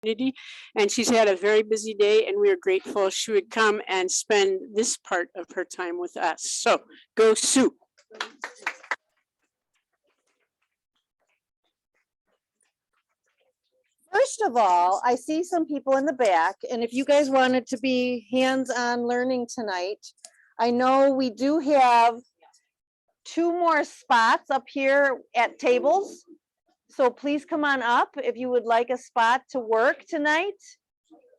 community, and she's had a very busy day, and we are grateful she would come and spend this part of her time with us. So go Sue. First of all, I see some people in the back, and if you guys wanted to be hands-on learning tonight, I know we do have 2 more spots up here at tables. So please come on up if you would like a spot to work tonight.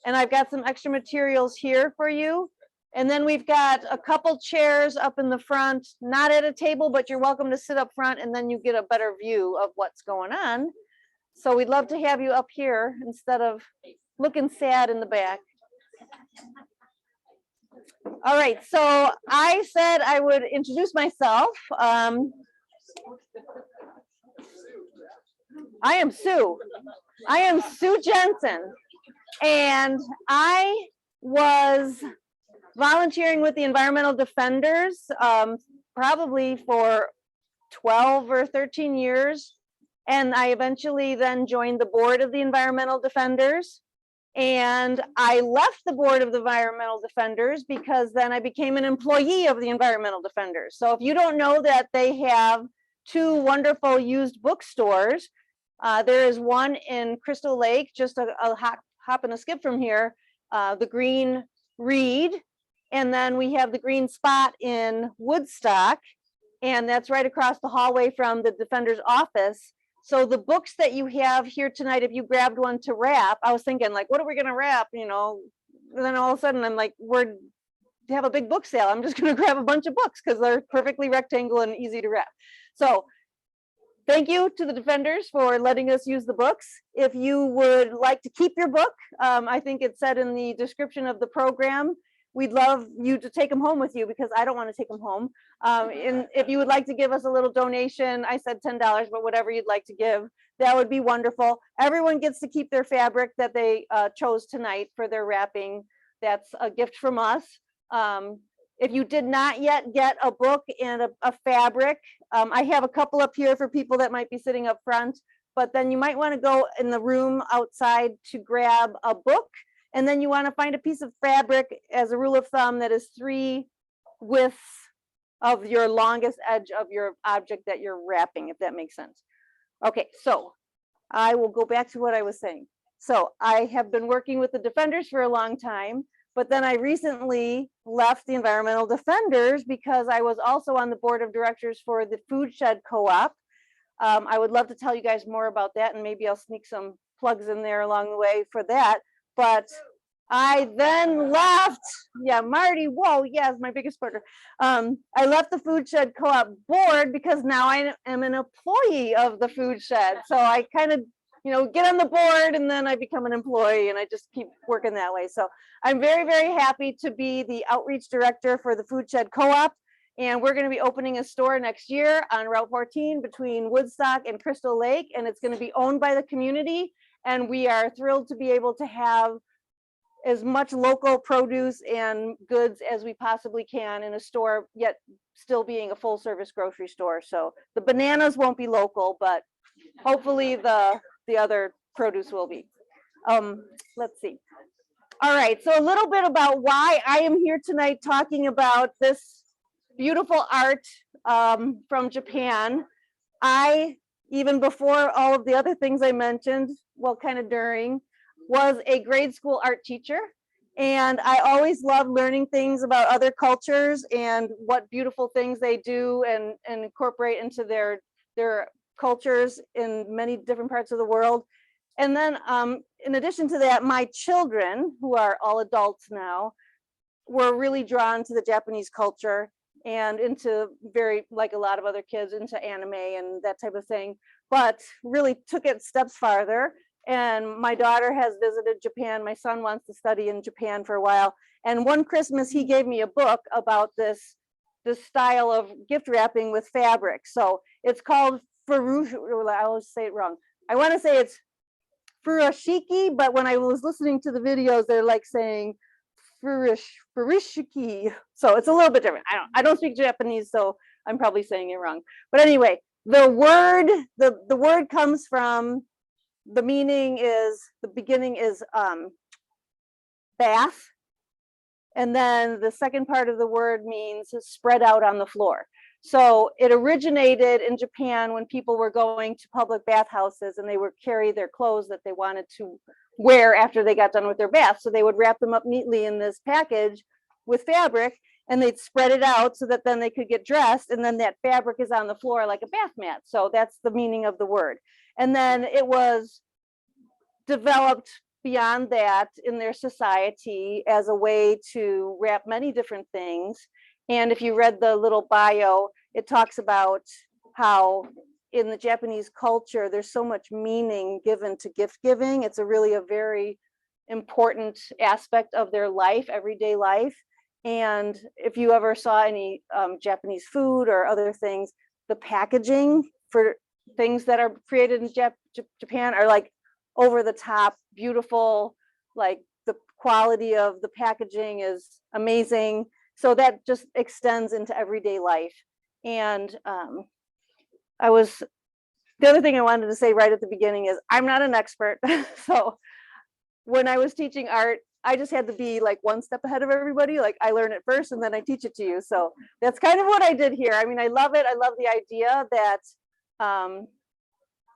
And I've got some extra materials here for you. And then we've got a couple chairs up in the front, not at a table, but you're welcome to sit up front, and then you get a better view of what's going on. So we'd love to have you up here instead of looking sad in the back. All right, so I said I would introduce myself. I am Sue. I am Sue Jensen, and I was volunteering with the Environmental Defenders probably for 12 or 13 years. And I eventually then joined the board of the Environmental Defenders. And I left the board of the Environmental Defenders because then I became an employee of the Environmental Defenders. So if you don't know that they have 2 wonderful used bookstores, there is one in Crystal Lake, just a hop and a skip from here, the Green Reed. And then we have the Green Spot in Woodstock. And that's right across the hallway from the Defender's office. So the books that you have here tonight, if you grabbed one to wrap, I was thinking like, what are we going to wrap? You know, and then all of a sudden I'm like, we're to have a big book sale. I'm just going to grab a bunch of books because they're perfectly rectangle and easy to wrap. So thank you to the Defenders for letting us use the books. If you would like to keep your book, I think it said in the description of the program, we'd love you to take them home with you because I don't want to take them home. And if you would like to give us a little donation, I said $10, but whatever you'd like to give, that would be wonderful. Everyone gets to keep their fabric that they chose tonight for their wrapping. That's a gift from us. If you did not yet get a book and a fabric, I have a couple up here for people that might be sitting up front, but then you might want to go in the room outside to grab a book. And then you want to find a piece of fabric as a rule of thumb that is 3 widths of your longest edge of your object that you're wrapping, if that makes sense. Okay, so I will go back to what I was saying. So I have been working with the Defenders for a long time, but then I recently left the Environmental Defenders because I was also on the board of directors for the Food Shed Co-op. I would love to tell you guys more about that, and maybe I'll sneak some plugs in there along the way for that. But I then left, yeah, Marty, whoa, yes, my biggest supporter. I left the Food Shed Co-op board because now I am an employee of the Food Shed. So I kind of, you know, get on the board and then I become an employee and I just keep working that way. So I'm very, very happy to be the outreach director for the Food Shed Co-op. And we're going to be opening a store next year on Route 14 between Woodstock and Crystal Lake. And it's going to be owned by the community. And we are thrilled to be able to have as much local produce and goods as we possibly can in a store, yet still being a full service grocery store. So the bananas won't be local, but hopefully the other produce will be. Let's see. All right, so a little bit about why I am here tonight talking about this beautiful art from Japan. I, even before all of the other things I mentioned, well, kind of during, was a grade school art teacher. And I always love learning things about other cultures and what beautiful things they do and incorporate into their cultures in many different parts of the world. And then in addition to that, my children, who are all adults now, were really drawn to the Japanese culture and into very, like a lot of other kids, into anime and that type of thing, but really took it steps farther. And my daughter has visited Japan. My son wants to study in Japan for a while. And one Christmas, he gave me a book about this style of gift wrapping with fabric. So it's called Furoshiki. I always say it wrong. I want to say it's Furoshiki, but when I was listening to the videos, they're like saying Furoshiki. So it's a little bit different. I don't speak Japanese, so I'm probably saying it wrong. But anyway, the word comes from the meaning is, the beginning is bath. And then the second part of the word means spread out on the floor. So it originated in Japan when people were going to public bathhouses and they would carry their clothes that they wanted to wear after they got done with their bath. So they would wrap them up neatly in this package with fabric, and they'd spread it out so that then they could get dressed, and then that fabric is on the floor like a bath mat. So that's the meaning of the word. And then it was developed beyond that in their society as a way to wrap many different things. And if you read the little bio, it talks about how in the Japanese culture, there's so much meaning given to gift giving. It's really a very important aspect of their life, everyday life. And if you ever saw any Japanese food or other things, the packaging for things that are created in Japan are like over the top, beautiful, like the quality of the packaging is amazing. So that just extends into everyday life. And the other thing I wanted to say right at the beginning is I'm not an expert. So when I was teaching art, I just had to be like one step ahead of everybody. Like I learn it first and then I teach it to you. So that's kind of what I did here. I mean, I love it. I love the idea that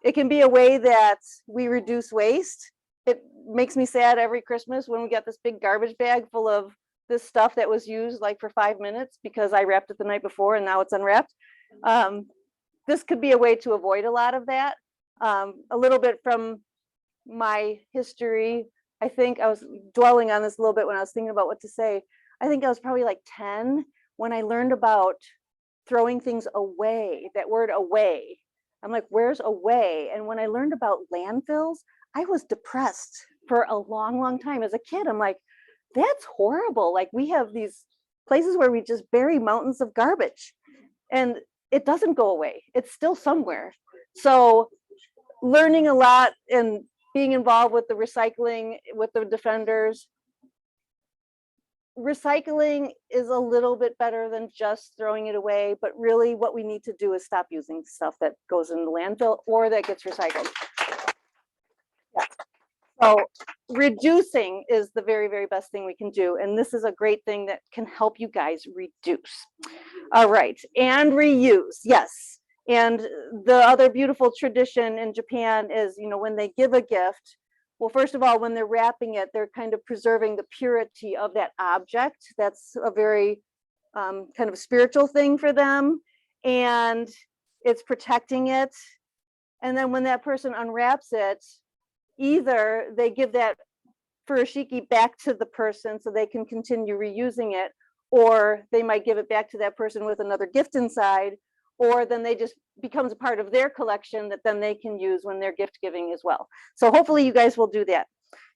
it can be a way that we reduce waste. It makes me sad every Christmas when we get this big garbage bag full of this stuff that was used like for 5 minutes because I wrapped it the night before and now it's unwrapped. This could be a way to avoid a lot of that. A little bit from my history, I think I was dwelling on this a little bit when I was thinking about what to say. I think I was probably like 10 when I learned about throwing things away, that word away. I'm like, where's away? And when I learned about landfills, I was depressed for a long, long time. As a kid, I'm like, that's horrible. Like we have these places where we just bury mountains of garbage and it doesn't go away. It's still somewhere. So learning a lot and being involved with the recycling, with the defenders, recycling is a little bit better than just throwing it away, but really what we need to do is stop using stuff that goes in the landfill or that gets recycled. Yeah. So reducing is the very, very best thing we can do. And this is a great thing that can help you guys reduce. All right, and reuse, yes. And the other beautiful tradition in Japan is, you know, when they give a gift, well, first of all, when they're wrapping it, they're kind of preserving the purity of that object. That's a very kind of spiritual thing for them. And it's protecting it. And then when that person unwraps it, either they give that Furoshiki back to the person so they can continue reusing it, or they might give it back to that person with another gift inside, or then they just becomes a part of their collection that then they can use when they're gift giving as well. So hopefully you guys will do that.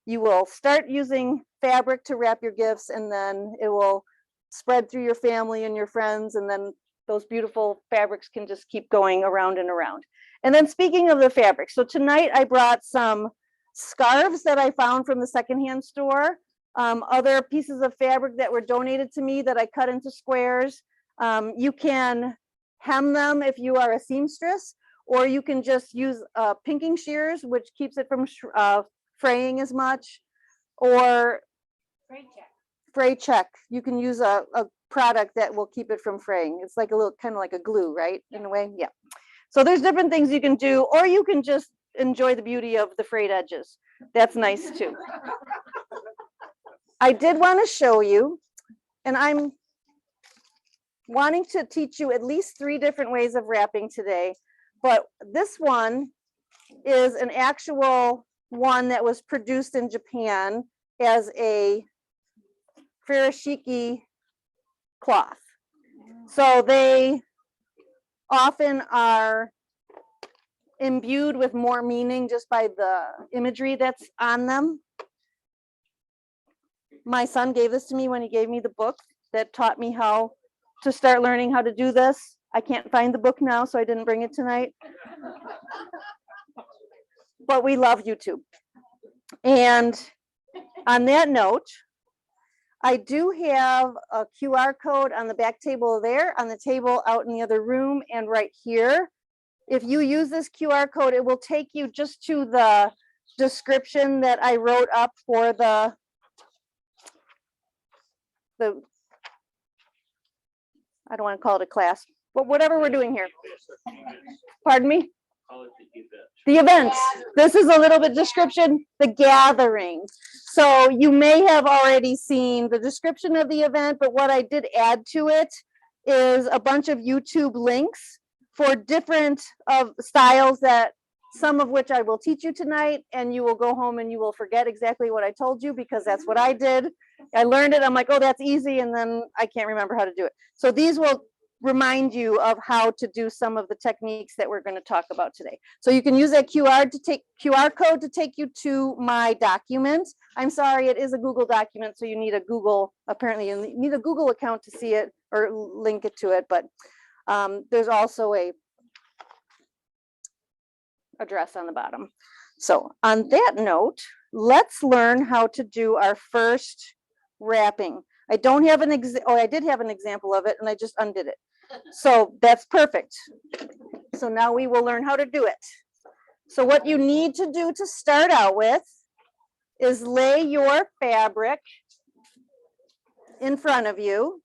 You will start using fabric to wrap your gifts, and then it will spread through your family and your friends, and then those beautiful fabrics can just keep going around and around. And then speaking of the fabric, so tonight I brought some scarves that I found from the secondhand store, other pieces of fabric that were donated to me that I cut into squares. You can hem them if you are a seamstress, or you can just use pinking shears, which keeps it from fraying as much, or fray check. You can use a product that will keep it from fraying. It's like a little kind of like a glue, right? In a way, yeah. So there's different things you can do, or you can just enjoy the beauty of the frayed edges. That's nice too. I did want to show you, and I'm wanting to teach you at least 3 different ways of wrapping today, but this one is an actual one that was produced in Japan as a Furoshiki cloth. So they often are imbued with more meaning just by the imagery that's on them. My son gave this to me when he gave me the book that taught me how to start learning how to do this. I can't find the book now, so I didn't bring it tonight. But we love YouTube. And on that note, I do have a QR code on the back table there, on the table out in the other room, and right here. If you use this QR code, it will take you just to the description that I wrote up for the I don't want to call it a class, but whatever we're doing here. Pardon me? The events. This is a little bit description, the gathering. So you may have already seen the description of the event, but what I did add to it is a bunch of YouTube links for different styles, that some of which I will teach you tonight, and you will go home and you will forget exactly what I told you, because that's what I did. I learned it. I'm like, oh, that's easy. And then I can't remember how to do it. So these will remind you of how to do some of the techniques that we're going to talk about today. So you can use that QR code to take you to my document. I'm sorry, it is a Google document, so you need a Google, apparently you need a Google account to see it or link it to it, but there's also a address on the bottom. So on that note, let's learn how to do our first wrapping. I don't have an I did have an example of it and I just undid it. So that's perfect. So now we will learn how to do it. So what you need to do to start out with is lay your fabric in front of you.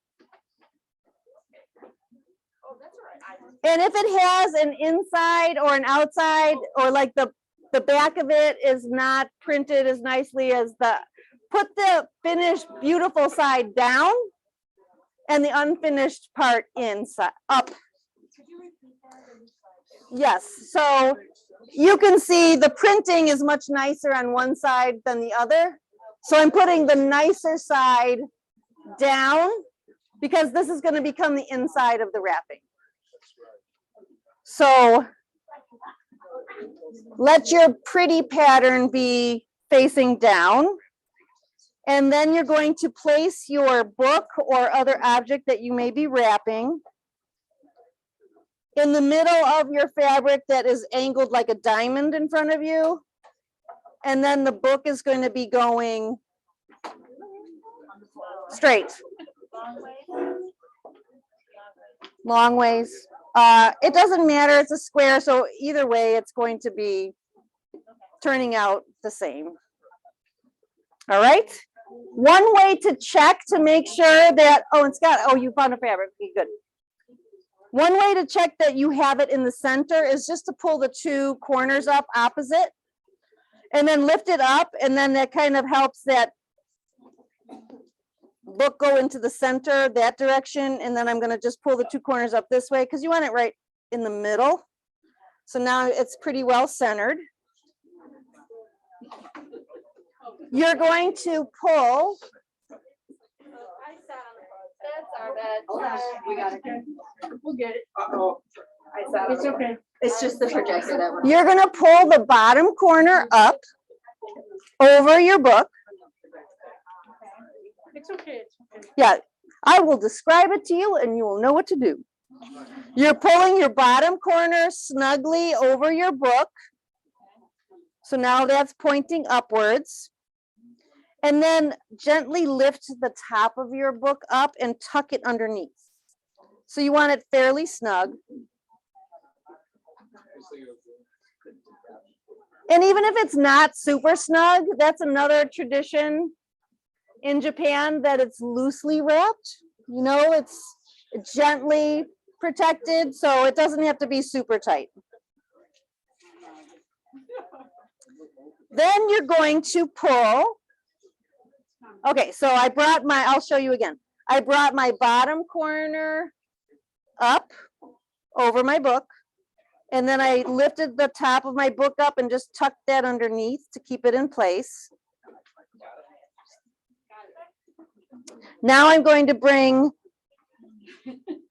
And if it has an inside or an outside, or like the back of it is not printed as nicely as put the finished beautiful side down and the unfinished part inside up. Yes, so you can see the printing is much nicer on one side than the other. So I'm putting the nicer side down because this is going to become the inside of the wrapping. So let your pretty pattern be facing down. And then you're going to place your book or other object that you may be wrapping in the middle of your fabric that is angled like a diamond in front of you. And then the book is going to be going straight. Long ways. It doesn't matter, it's a square, so either way it's going to be turning out the same. All right. One way to check to make sure that, and Scott, you found a fabric, okay, good. One way to check that you have it in the center is just to pull the two corners up opposite and then lift it up, and then that kind of helps that book go into the center that direction. And then I'm going to just pull the two corners up this way because you want it right in the middle. So now it's pretty well centered. You're going to pull. That's our bad. We got it. We'll get it. It's okay. It's just the projector that we're. You're going to pull the bottom corner up over your book. It's okay. It's okay. Yeah, I will describe it to you and you will know what to do. You're pulling your bottom corner snugly over your book. So now that's pointing upwards. And then gently lift the top of your book up and tuck it underneath. So you want it fairly snug. And even if it's not super snug, that's another tradition in Japan, that it's loosely wrapped. You know, it's gently protected, so it doesn't have to be super tight. Then you're going to pull. Okay, so I'll show you again. I brought my bottom corner up over my book, and then I lifted the top of my book up and just tucked that underneath to keep it in place. Now I'm going to bring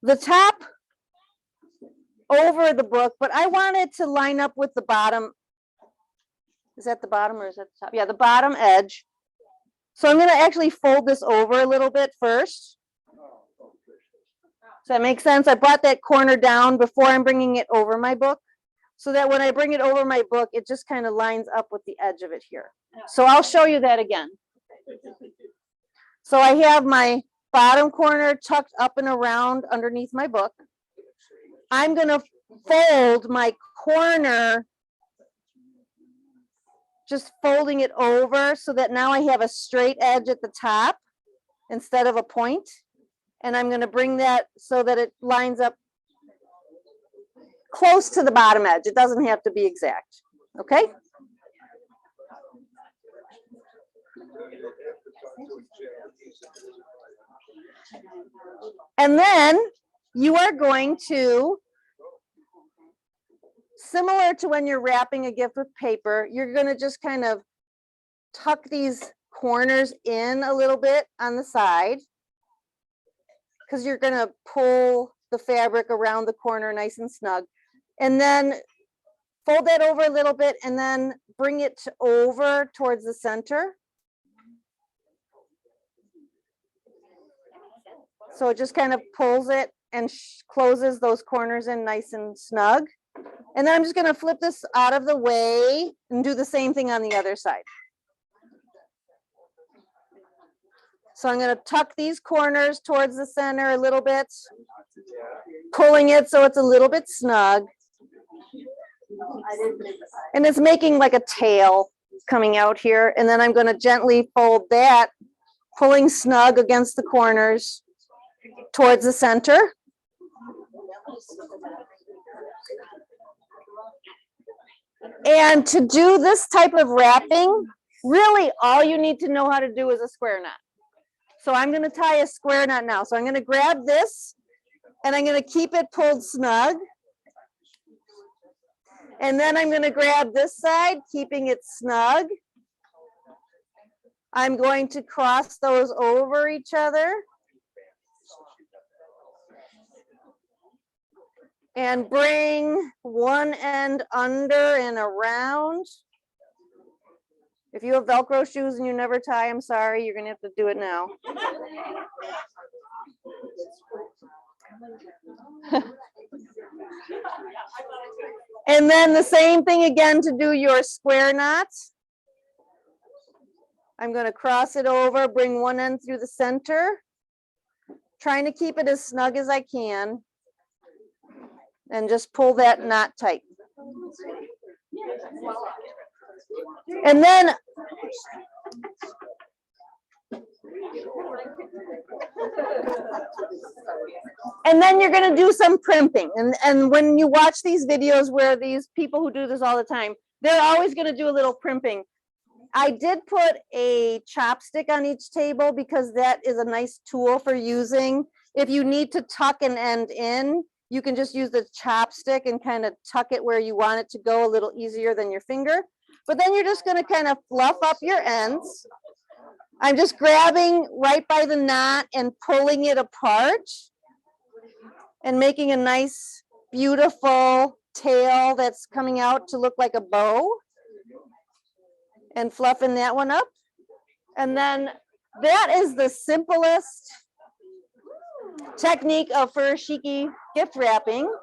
the top over the book, but I want it to line up with the bottom. Is that the bottom or is that the top? Yeah, the bottom edge. So I'm going to actually fold this over a little bit first. Does that make sense? I brought that corner down before I'm bringing it over my book, so that when I bring it over my book, it just kind of lines up with the edge of it here. So I'll show you that again. So I have my bottom corner tucked up and around underneath my book. I'm going to fold my corner just folding it over so that now I have a straight edge at the top instead of a point. And I'm going to bring that so that it lines up close to the bottom edge. It doesn't have to be exact. Okay. And then you are going to, similar to when you're wrapping a gift with paper, you're going to just kind of tuck these corners in a little bit on the side, because you're going to pull the fabric around the corner nice and snug. And then fold that over a little bit and then bring it over towards the center. So it just kind of pulls it and closes those corners in nice and snug. And then I'm just going to flip this out of the way and do the same thing on the other side. So I'm going to tuck these corners towards the center a little bit, pulling it so it's a little bit snug. And it's making like a tail coming out here. And then I'm going to gently fold that, pulling snug against the corners towards the center. And to do this type of wrapping, really all you need to know how to do is a square knot. So I'm going to tie a square knot now. So I'm going to grab this and I'm going to keep it pulled snug. And then I'm going to grab this side, keeping it snug. I'm going to cross those over each other. And bring one end under and around. If you have Velcro shoes and you never tie, I'm sorry, you're going to have to do it now. And then the same thing again to do your square knots. I'm going to cross it over, bring one end through the center, trying to keep it as snug as I can, and just pull that knot tight. And then you're going to do some primping. And when you watch these videos where these people who do this all the time, they're always going to do a little primping. I did put a chopstick on each table because that is a nice tool for using. If you need to tuck an end in, you can just use the chopstick and kind of tuck it where you want it to go a little easier than your finger. But then you're just going to kind of fluff up your ends. I'm just grabbing right by the knot and pulling it apart and making a nice, beautiful tail that's coming out to look like a bow and fluffing that one up. And then that is the simplest technique of Furoshiki gift wrapping.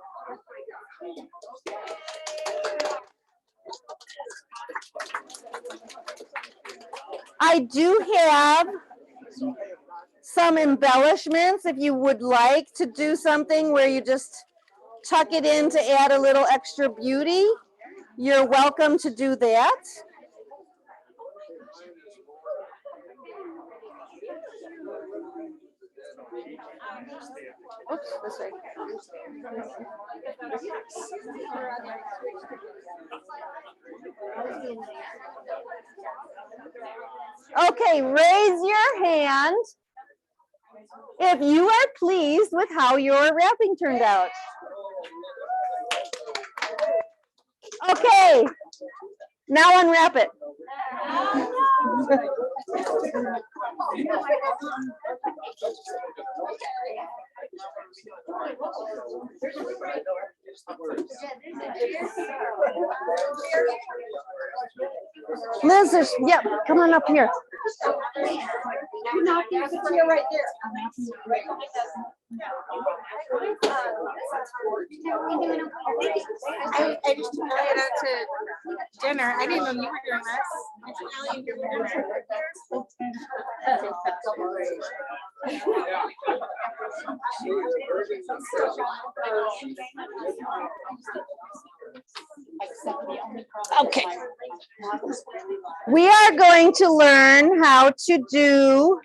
I do have some embellishments if you would like to do something where you just tuck it in to add a little extra beauty. You're welcome to do that. Oops, this way. Okay, raise your hand if you are pleased with how your wrapping turned out. Okay, now unwrap it. Liz, yep, come on up here. Right there. I just took Elliot out to dinner. I didn't know you were doing this. I took Elliot for dinner. Okay. We are going to learn how to do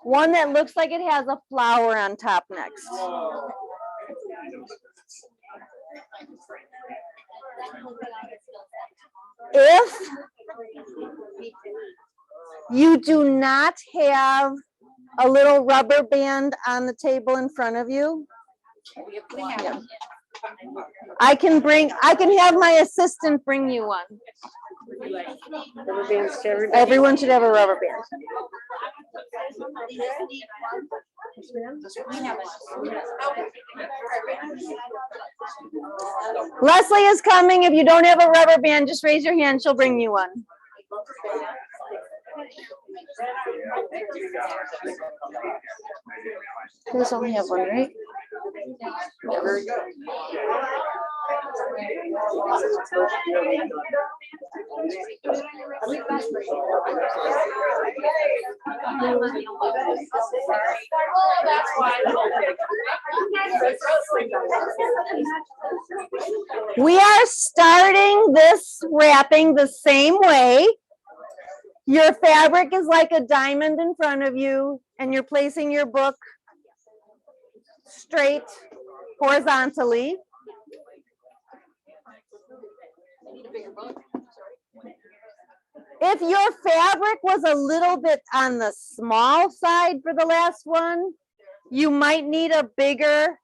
one that looks like it has a flower on top next. If you do not have a little rubber band on the table in front of you, I can have my assistant bring you one. Everyone should have a rubber band. Leslie is coming. If you don't have a rubber band, just raise your hand. She'll bring you one. You guys only have one, right? Yeah, very good. We are starting this wrapping the same way. Your fabric is like a diamond in front of you, and you're placing your book straight horizontally. If your fabric was a little bit on the small side for the last one, you might need a bigger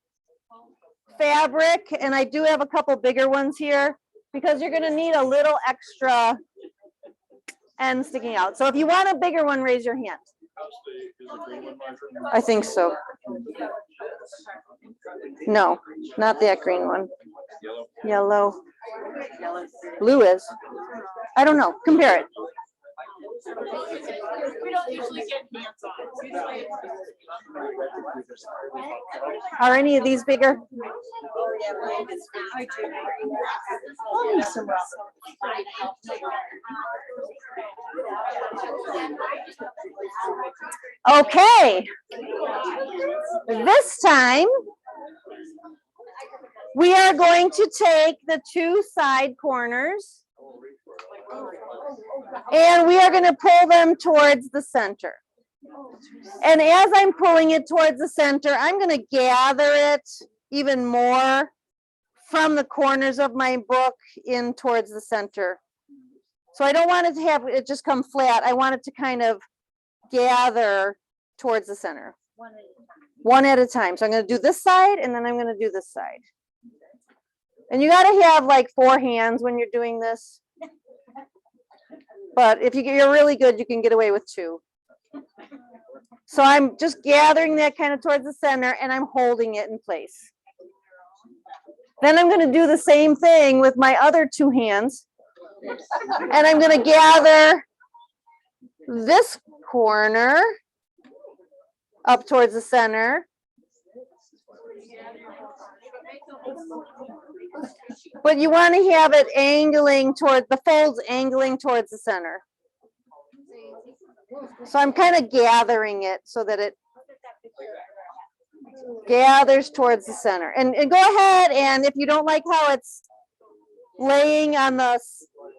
fabric, and I do have a couple bigger ones here because you're going to need a little extra end sticking out. So if you want a bigger one, raise your hand. I think so. No, not that green one. Yellow. Blue is. I don't know. Compare it. Are any of these bigger? Okay. This time, we are going to take the two side corners and we are going to pull them towards the center. And as I'm pulling it towards the center, I'm going to gather it even more from the corners of my book in towards the center. So I don't want it to have it just come flat. I want it to kind of gather towards the center. One at a time. So I'm going to do this side and then I'm going to do this side. And you got to have like 4 hands when you're doing this. But if you're really good, you can get away with 2. So I'm just gathering that kind of towards the center and I'm holding it in place. Then I'm going to do the same thing with my other 2 hands. And I'm going to gather this corner up towards the center. But you want to have it angling toward the folds, angling towards the center. So I'm kind of gathering it so that it gathers towards the center. And go ahead, and if you don't like how it's laying on the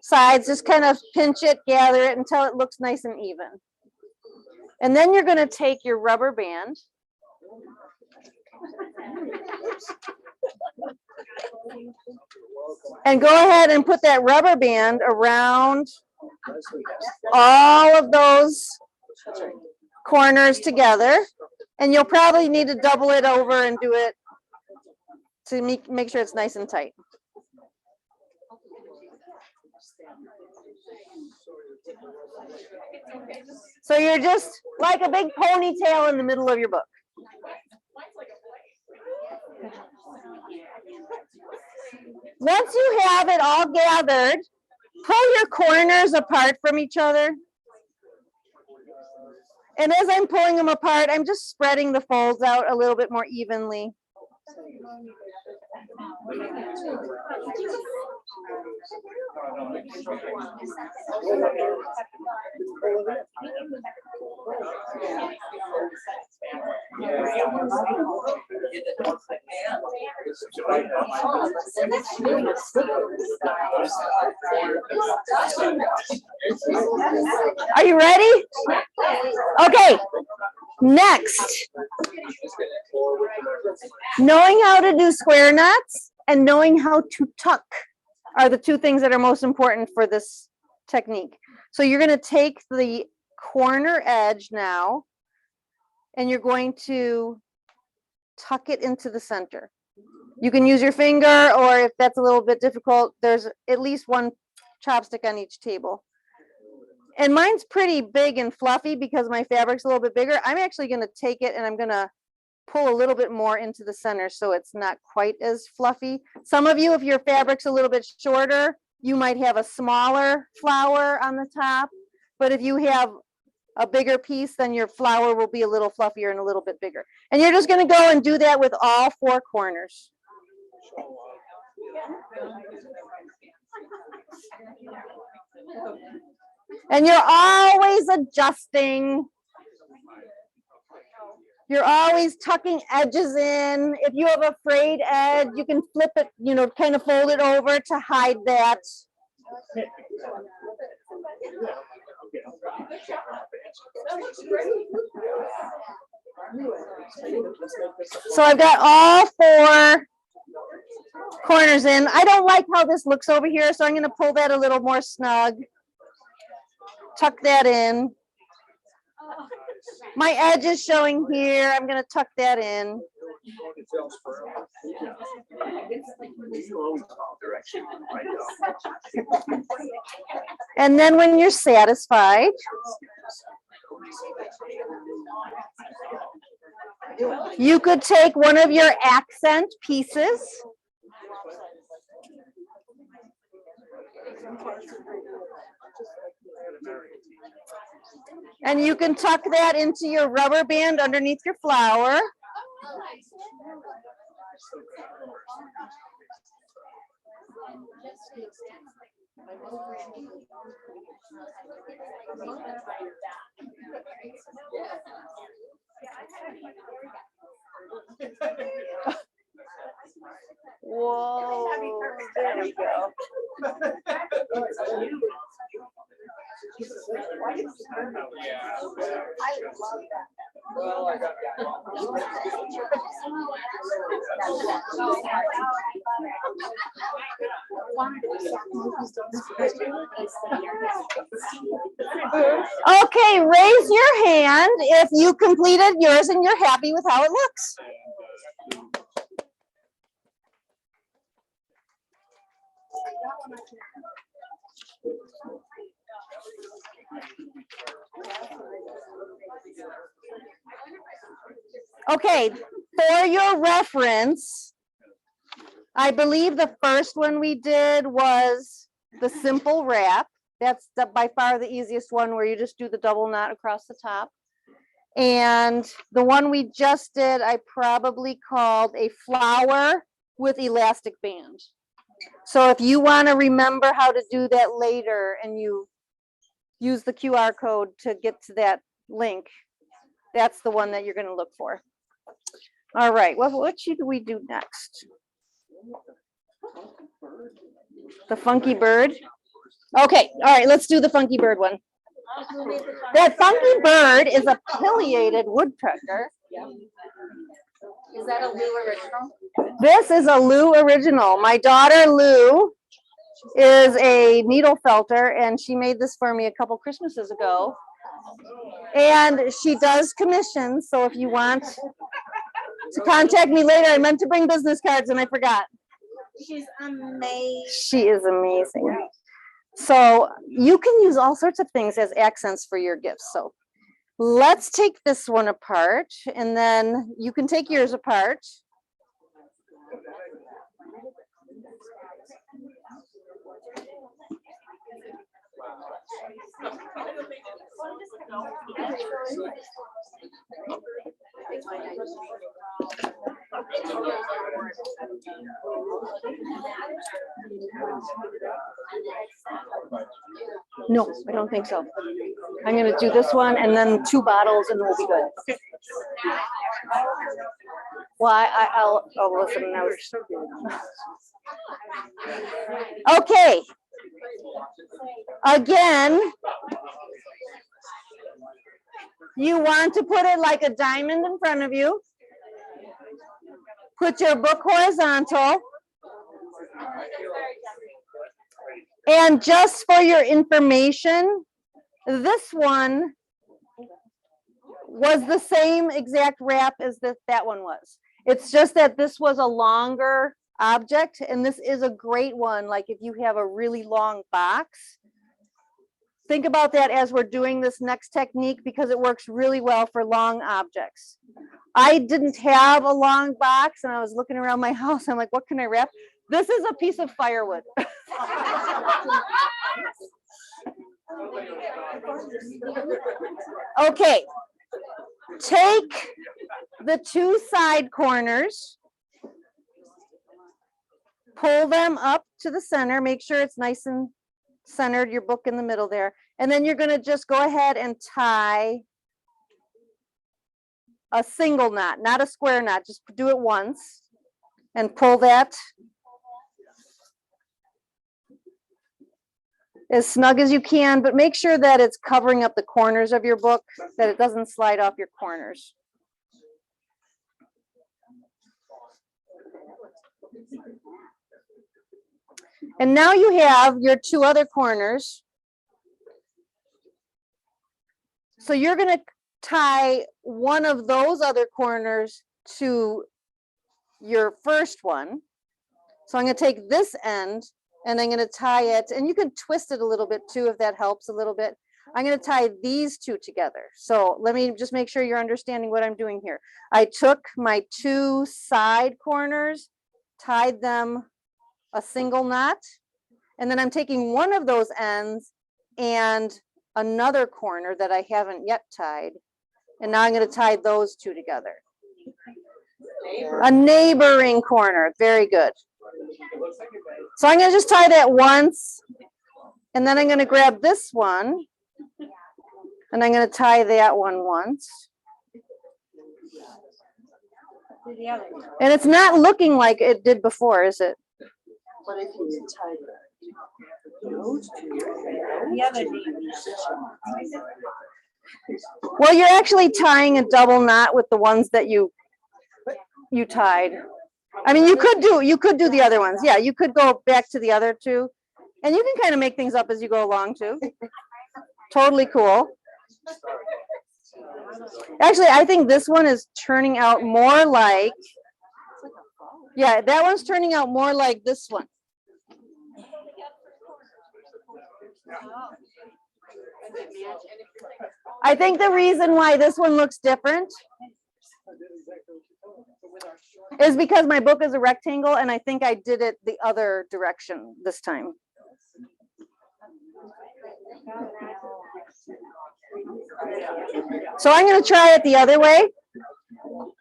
sides, just kind of pinch it, gather it until it looks nice and even. And then you're going to take your rubber band. And go ahead and put that rubber band around all of those corners together. And you'll probably need to double it over and do it to make sure it's nice and tight. So you're just like a big ponytail in the middle of your book. Once you have it all gathered, pull your corners apart from each other. And as I'm pulling them apart, I'm just spreading the folds out a little bit more evenly. Are you ready? Okay, next. Knowing how to do square knots and knowing how to tuck are the two things that are most important for this technique. So you're going to take the corner edge now and you're going to tuck it into the center. You can use your finger, or if that's a little bit difficult, there's at least one chopstick on each table. And mine's pretty big and fluffy because my fabric's a little bit bigger. I'm actually going to take it and I'm going to pull a little bit more into the center so it's not quite as fluffy. Some of you, if your fabric's a little bit shorter, you might have a smaller flower on the top. But if you have a bigger piece, then your flower will be a little fluffier and a little bit bigger. And you're just going to go and do that with all four corners. And you're always adjusting. You're always tucking edges in. If you have a frayed edge, you can flip it, kind of fold it over to hide that. So I've got all four corners in. I don't like how this looks over here, so I'm going to pull that a little more snug. Tuck that in. My edge is showing here. I'm going to tuck that in. And then when you're satisfied, you could take one of your accent pieces and you can tuck that into your rubber band underneath your flower. Whoa, there we go. Okay, raise your hand if you completed yours and you're happy with how it looks. Okay, for your reference, I believe the first one we did was the simple wrap. That's by far the easiest one, where you just do the double knot across the top. And the one we just did, I probably called a flower with elastic band. So if you want to remember how to do that later and you use the QR code to get to that link, that's the one that you're going to look for. All right, well, what should we do next? The funky bird. Okay, all right, let's do the funky bird one. That funky bird is a pileated woodpecker. Is that a Lou original? This is a Lou original. My daughter Lou is a needle felter, and she made this for me a couple Christmases ago. And she does commissions, so if you want to contact me later, I meant to bring business cards and I forgot. She's amazing. She is amazing. So you can use all sorts of things as accents for your gifts. So let's take this one apart, and then you can take yours apart. No, I don't think so. I'm going to do this one and then 2 bottles and we'll be good. Well, I'll listen to notes. Okay. Again, you want to put it like a diamond in front of you. Put your book horizontal. And just for your information, this one was the same exact wrap as that one was. It's just that this was a longer object, and this is a great one. Like if you have a really long box, think about that as we're doing this next technique, because it works really well for long objects. I didn't have a long box, and I was looking around my house. I'm like, what can I wrap? This is a piece of firewood. Okay, take the two side corners, pull them up to the center, make sure it's nice and centered, your book in the middle there, and then you're going to just go ahead and tie a single knot, not a square knot, just do it once and pull that as snug as you can, but make sure that it's covering up the corners of your book, that it doesn't slide off your corners. And now you have your two other corners. So you're going to tie one of those other corners to your first one. So I'm going to take this end and I'm going to tie it, and you can twist it a little bit too if that helps a little bit. I'm going to tie these two together. So let me just make sure you're understanding what I'm doing here. I took my two side corners, tied them a single knot, and then I'm taking one of those ends and another corner that I haven't yet tied, and now I'm going to tie those two together. A neighboring corner. Very good. So I'm going to just tie that once, and then I'm going to grab this one, and I'm going to tie that one once. And it's not looking like it did before, is it? But if you tie those two, Well, you're actually tying a double knot with the ones that you tied. I mean, you could do the other ones. Yeah, you could go back to the other two, and you can kind of make things up as you go along too. Totally cool. Actually, I think this one is turning out more like, yeah, that one's turning out more like this one. I think the reason why this one looks different is because my book is a rectangle, and I think I did it the other direction this time. So I'm going to try it the other way,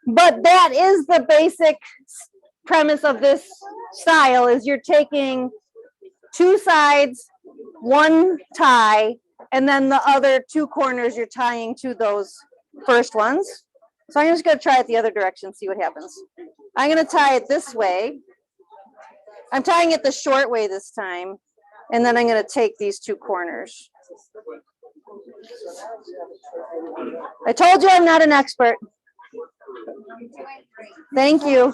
but that is the basic premise of this style, is you're taking two sides, one tie, and then the other two corners you're tying to those first ones. So I'm just going to try it the other direction, see what happens. I'm going to tie it this way. I'm tying it the short way this time, and then I'm going to take these two corners. I told you I'm not an expert. Thank you.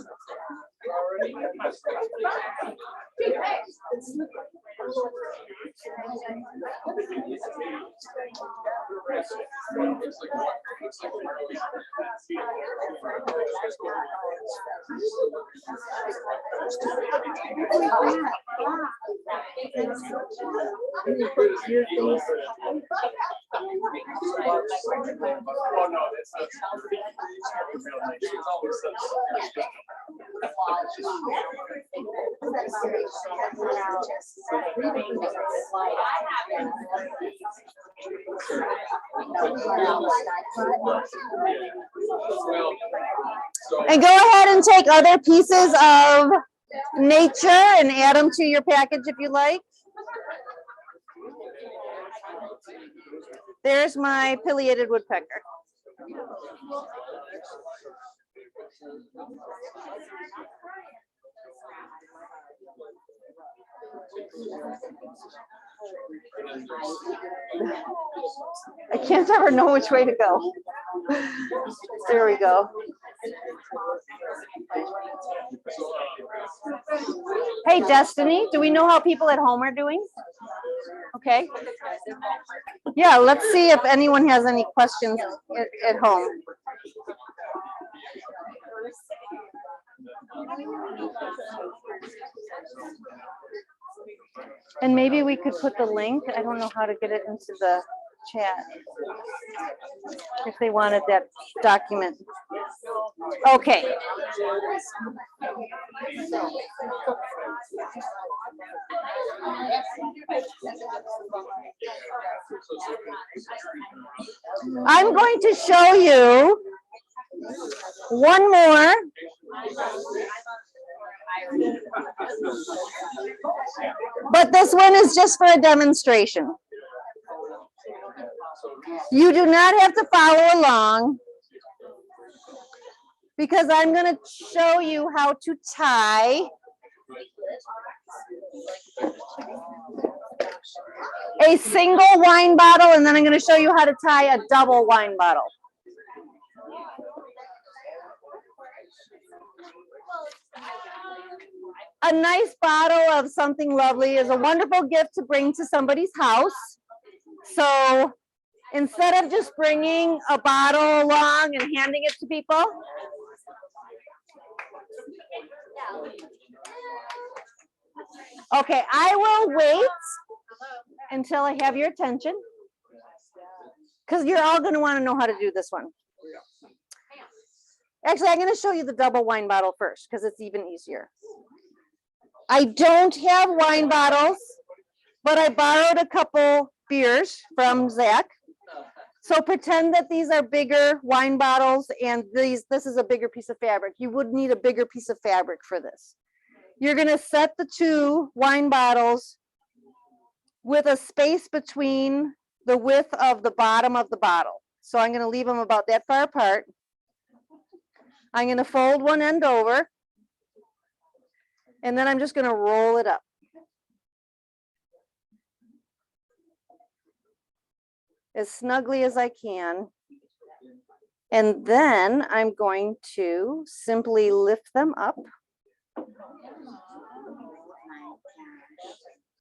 And go ahead and take other pieces of nature and add them to your package if you like. There's my pileated woodpecker. I can't ever know which way to go. There we go. Hey, Destiny, do we know how people at home are doing? Okay. Yeah, let's see if anyone has any questions at home. And maybe we could put the link. I don't know how to get it into the chat. If they wanted that document. Okay. I'm going to show you one more. But this one is just for a demonstration. You do not have to follow along because I'm going to show you how to tie a single wine bottle, and then I'm going to show you how to tie a double wine bottle. A nice bottle of something lovely is a wonderful gift to bring to somebody's house. So instead of just bringing a bottle along and handing it to people, okay, I will wait until I have your attention because you're all going to want to know how to do this one. Actually, I'm going to show you the double wine bottle first because it's even easier. I don't have wine bottles, but I borrowed a couple beers from Zach. So pretend that these are bigger wine bottles and this is a bigger piece of fabric. You would need a bigger piece of fabric for this. You're going to set the two wine bottles with a space between the width of the bottom of the bottle. So I'm going to leave them about that far apart. I'm going to fold one end over. And then I'm just going to roll it up. As snugly as I can. And then I'm going to simply lift them up.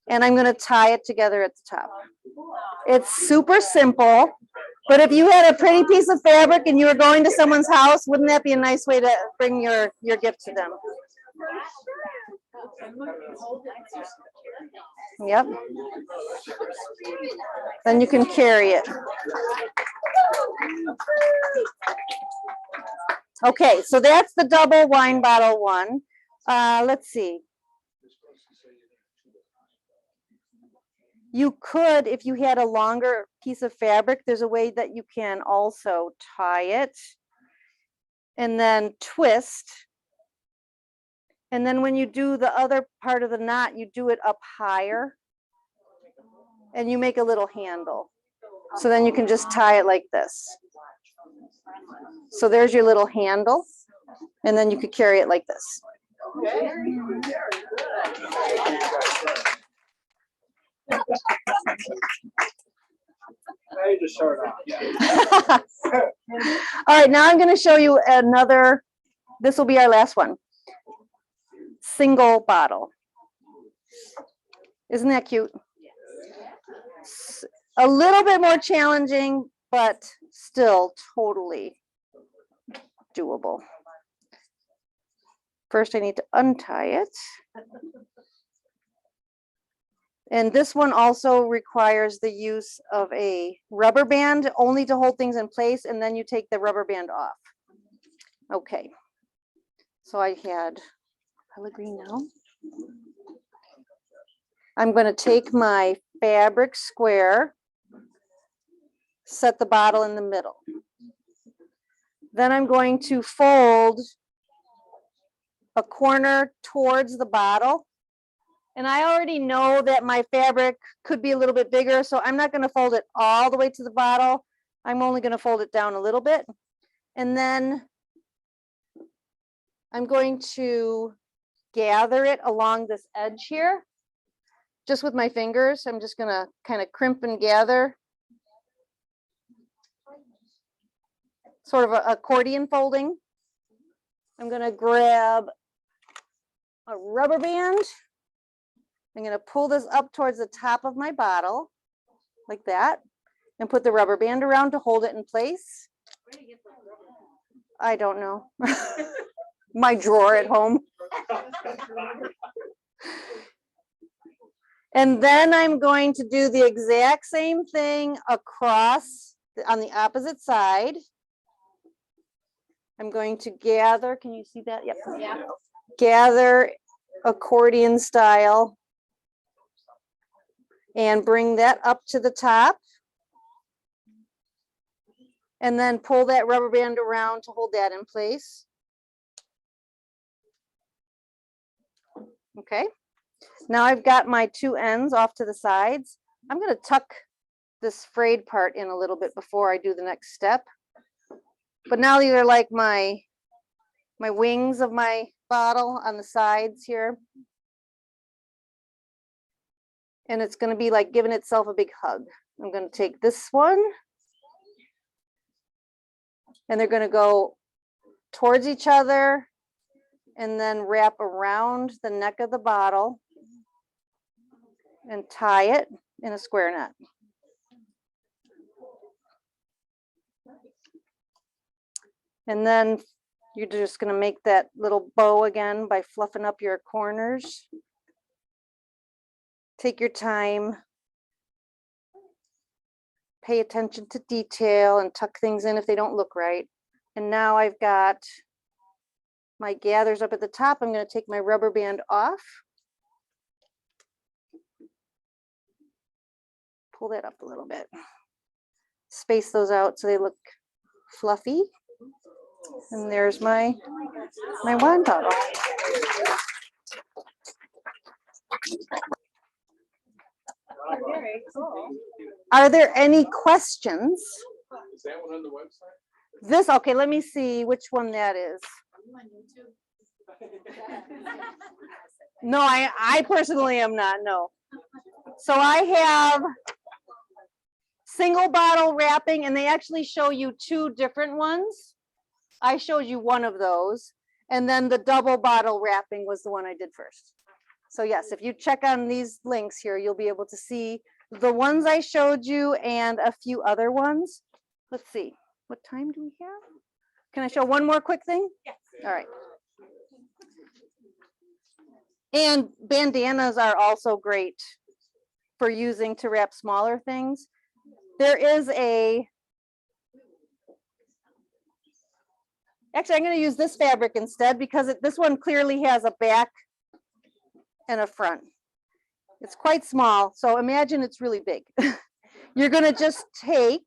And I'm going to tie it together at the top. It's super simple. But if you had a pretty piece of fabric and you were going to someone's house, wouldn't that be a nice way to bring your gift to them? Yep. Then you can carry it. Okay, so that's the double wine bottle one. Let's see. You could, if you had a longer piece of fabric, there's a way that you can also tie it and then twist. And then when you do the other part of the knot, you do it up higher and you make a little handle. So then you can just tie it like this. So there's your little handle. And then you could carry it like this. All right, now I'm going to show you another. This will be our last one. Single bottle. Isn't that cute? A little bit more challenging, but still totally doable. First, I need to untie it. And this one also requires the use of a rubber band only to hold things in place, and then you take the rubber band off. Okay. So I had green now. I'm going to take my fabric square, set the bottle in the middle. Then I'm going to fold a corner towards the bottle. And I already know that my fabric could be a little bit bigger, so I'm not going to fold it all the way to the bottle. I'm only going to fold it down a little bit. And then I'm going to gather it along this edge here, just with my fingers. I'm just gonna kind of crimp and gather. Sort of an accordion folding. I'm gonna grab a rubber band. I'm gonna pull this up towards the top of my bottle, like that, and put the rubber band around to hold it in place. I don't know. My drawer at home. And then I'm going to do the exact same thing across on the opposite side. I'm going to gather, can you see that? Yep. Yeah. Gather accordion style and bring that up to the top. And then pull that rubber band around to hold that in place. Okay. Now I've got my two ends off to the sides. I'm going to tuck this frayed part in a little bit before I do the next step. But now these are like my wings of my bottle on the sides here. And it's going to be like giving itself a big hug. I'm going to take this one. And they're going to go towards each other and then wrap around the neck of the bottle and tie it in a square knot. And then you're just going to make that little bow again by fluffing up your corners. Take your time. Pay attention to detail and tuck things in if they don't look right. And now I've got my gathers up at the top. I'm going to take my rubber band off. Pull that up a little bit. Space those out so they look fluffy. And there's my wine bottle. Very cool. Are there any questions? Is that one on the website? This, okay, let me see which one that is. No, I personally am not, no. So I have single bottle wrapping, and they actually show you two different ones. I showed you one of those, and then the double bottle wrapping was the one I did first. So yes, if you check on these links here, you'll be able to see the ones I showed you and a few other ones. Let's see, what time do we have? Can I show one more quick thing? Yes. All right. And bandanas are also great for using to wrap smaller things. There is actually, I'm going to use this fabric instead because this one clearly has a back and a front. It's quite small, so imagine it's really big. You're going to just take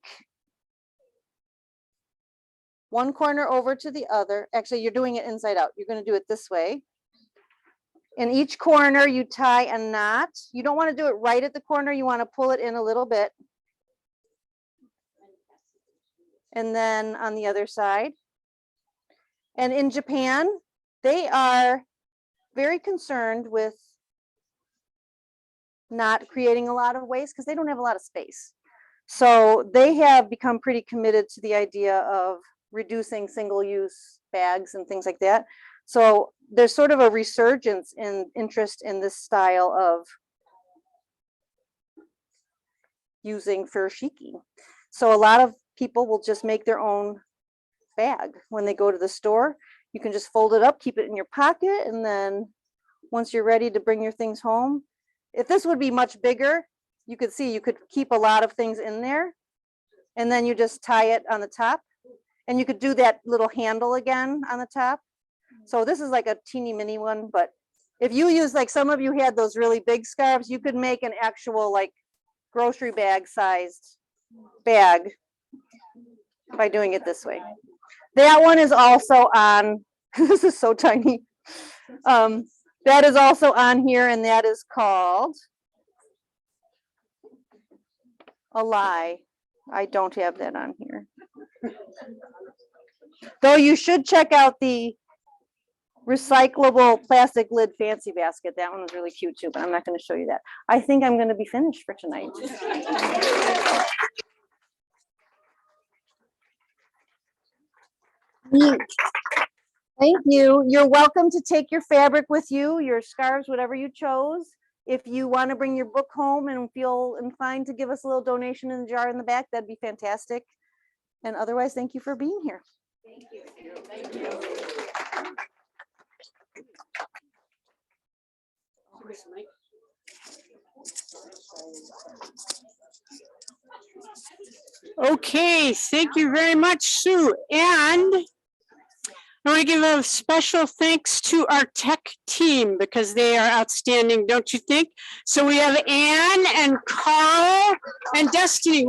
one corner over to the other. Actually, you're doing it inside out. You're going to do it this way. In each corner, you tie a knot. You don't want to do it right at the corner. You want to pull it in a little bit. And then on the other side. And in Japan, they are very concerned with not creating a lot of waste because they don't have a lot of space. So they have become pretty committed to the idea of reducing single-use bags and things like that. So there's sort of a resurgence in interest in this style of using furoshiki. So a lot of people will just make their own bag when they go to the store. You can just fold it up, keep it in your pocket, and then once you're ready to bring your things home, if this would be much bigger, you could see you could keep a lot of things in there, and then you just tie it on the top, and you could do that little handle again on the top. So this is like a teeny mini one, but if you use, like some of you had those really big scarves, you could make an actual like grocery bag sized bag by doing it this way. That one is also on, this is so tiny. That is also on here, and that is called a lie. I don't have that on here. Though you should check out the recyclable plastic lid fancy basket. That one was really cute too, but I'm not going to show you that. I think I'm going to be finished for tonight. Neat. Thank you. You're welcome to take your fabric with you, your scarves, whatever you chose. If you want to bring your book home and feel inclined to give us a little donation in the jar in the back, that'd be fantastic. And otherwise, thank you for being here. Thank you. Thank you. Where's Mike? Okay, thank you very much, Sue. And I want to give a special thanks to our tech team because they are outstanding, don't you think? So we have Anne and Carl and Destiny.